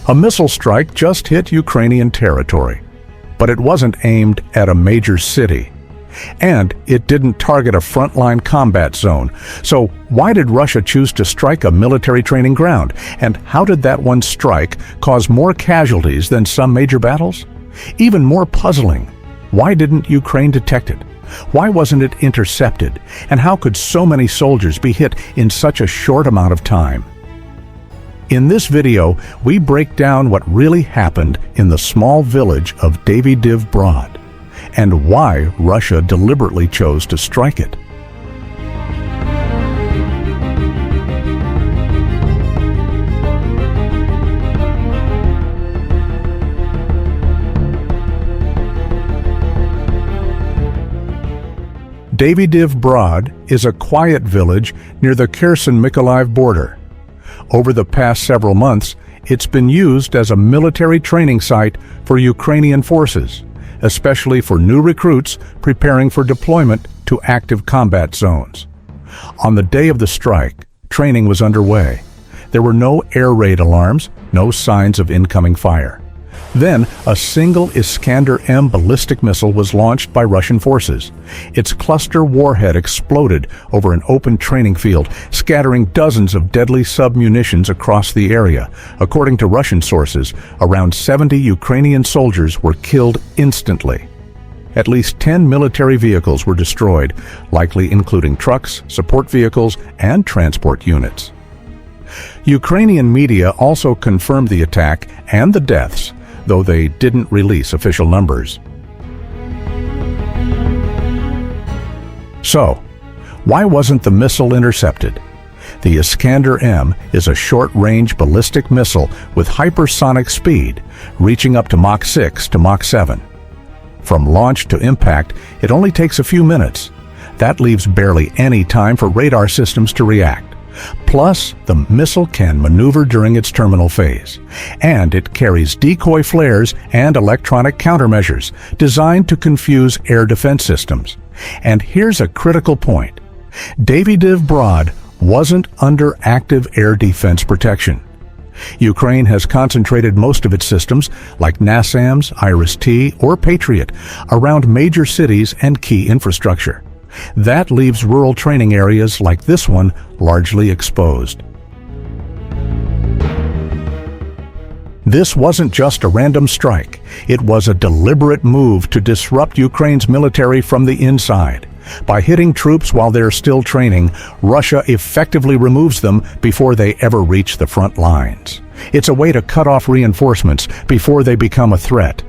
A missile strike just hit Ukrainian territory, but it wasn't aimed at a major city. And it didn't target a frontline combat zone. So why did Russia choose to strike a military training ground? And how did that one strike cause more casualties than some major battles? Even more puzzling, why didn't Ukraine detect it? Why wasn't it intercepted? And how could so many soldiers be hit in such a short amount of time? In this video, we break down what really happened in the small village of Davydiv Brod, and why Russia deliberately chose to strike it. Davydiv Brod is a quiet village near the Kherson-Mykolaiv border. Over the past several months, it's been used as a military training site for Ukrainian forces, especially for new recruits preparing for deployment to active combat zones. On the day of the strike, training was underway. There were no air raid alarms, no signs of incoming fire. Then, a single Iskander-M ballistic missile was launched by Russian forces. Its cluster warhead exploded over an open training field, scattering dozens of deadly sub-munitions across the area. According to Russian sources, around 70 Ukrainian soldiers were killed instantly. At least 10 military vehicles were destroyed, likely including trucks, support vehicles, and transport units. Ukrainian media also confirmed the attack and the deaths, though they didn't release official numbers. So, why wasn't the missile intercepted? The Iskander-M is a short-range ballistic missile with hypersonic speed, reaching up to Mach 6 to Mach 7. From launch to impact, it only takes a few minutes. That leaves barely any time for radar systems to react. Plus, the missile can maneuver during its terminal phase, and it carries decoy flares and electronic countermeasures designed to confuse air defense systems. And here's a critical point. Davydiv Brod wasn't under active air defense protection. Ukraine has concentrated most of its systems, like NASAMS, IRIS-T, or Patriot, around major cities and key infrastructure. That leaves rural training areas like this one largely exposed. This wasn't just a random strike. It was a deliberate move to disrupt Ukraine's military from the inside. By hitting troops while they're still training, Russia effectively removes them before they ever reach the front lines. It's a way to cut off reinforcements before they become a threat.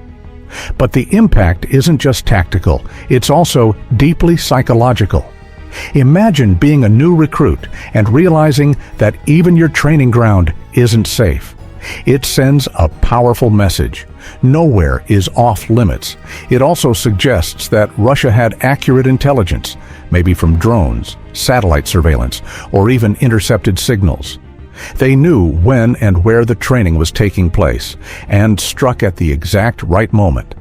But the impact isn't just tactical, it's also deeply psychological. Imagine being a new recruit and realizing that even your training ground isn't safe. It sends a powerful message. Nowhere is off limits. It also suggests that Russia had accurate intelligence, maybe from drones, satellite surveillance, or even intercepted signals. They knew when and where the training was taking place, and struck at the exact right moment.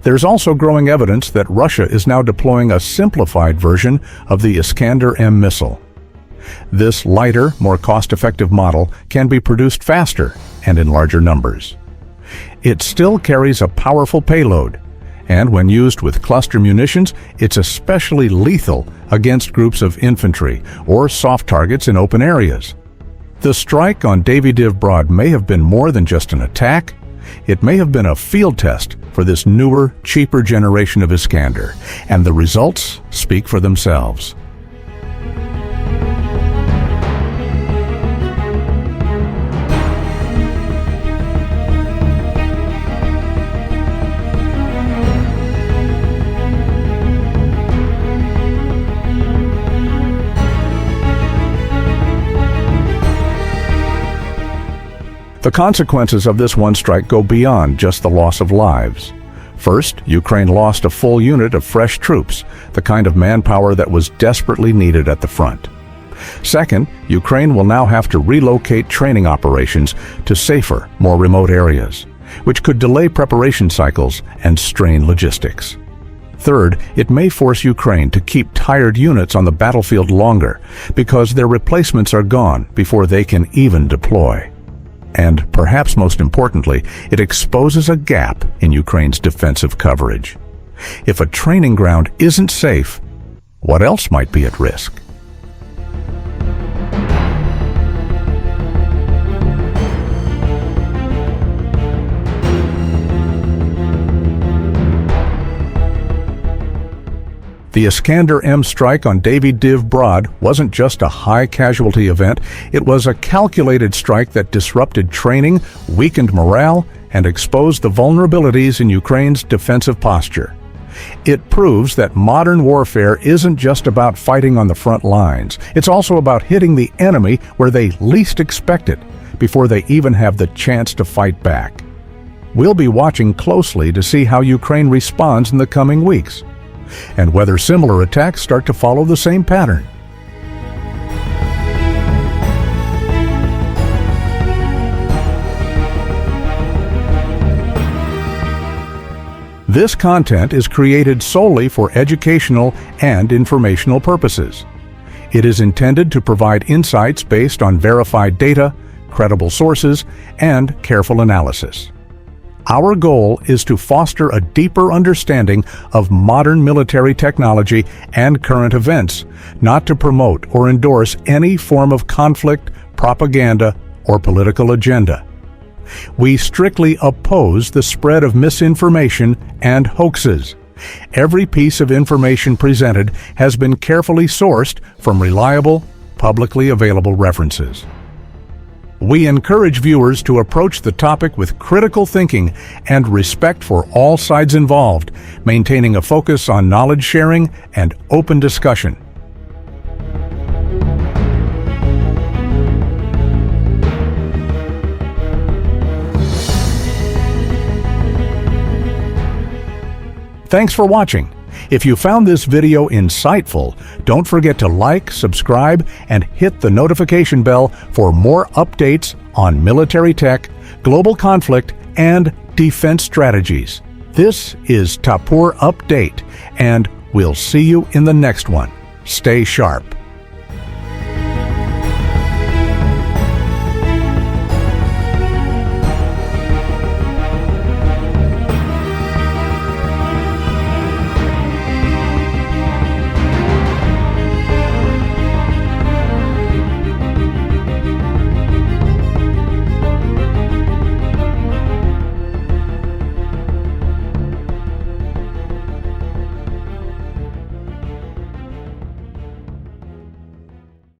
There's also growing evidence that Russia is now deploying a simplified version of the Iskander-M missile. This lighter, more cost-effective model can be produced faster and in larger numbers. It still carries a powerful payload, and when used with cluster munitions, it's especially lethal against groups of infantry or soft targets in open areas. The strike on Davydiv Brod may have been more than just an attack. It may have been a field test for this newer, cheaper generation of Iskander, and the results speak for themselves. The consequences of this one strike go beyond just the loss of lives. First, Ukraine lost a full unit of fresh troops, the kind of manpower that was desperately needed at the front. Second, Ukraine will now have to relocate training operations to safer, more remote areas, which could delay preparation cycles and strain logistics. Third, it may force Ukraine to keep tired units on the battlefield longer because their replacements are gone before they can even deploy. And perhaps most importantly, it exposes a gap in Ukraine's defensive coverage. If a training ground isn't safe, what else might be at risk? The Iskander-M strike on Davydiv Broad wasn't just a high-casualty event, it was a calculated strike that disrupted training, weakened morale, and exposed the vulnerabilities in Ukraine's defensive posture. It proves that modern warfare isn't just about fighting on the front lines, it's also about hitting the enemy where they least expect it, before they even have the chance to fight back. We'll be watching closely to see how Ukraine responds in the coming weeks, and whether similar attacks start to follow the same pattern. This content is created solely for educational and informational purposes. It is intended to provide insights based on verified data, credible sources, and careful analysis. Our goal is to foster a deeper understanding of modern military technology and current events, not to promote or endorse any form of conflict, propaganda, or political agenda. We strictly oppose the spread of misinformation and hoaxes. Every piece of information presented has been carefully sourced from reliable, publicly available references. We encourage viewers to approach the topic with critical thinking and respect for all sides involved, maintaining a focus on knowledge sharing and open discussion. Thanks for watching. If you found this video insightful, don't forget to like, subscribe, and hit the notification bell for more updates on military tech, global conflict, and defense strategies. This is Tapur Update, and we'll see you in the next one. Stay sharp.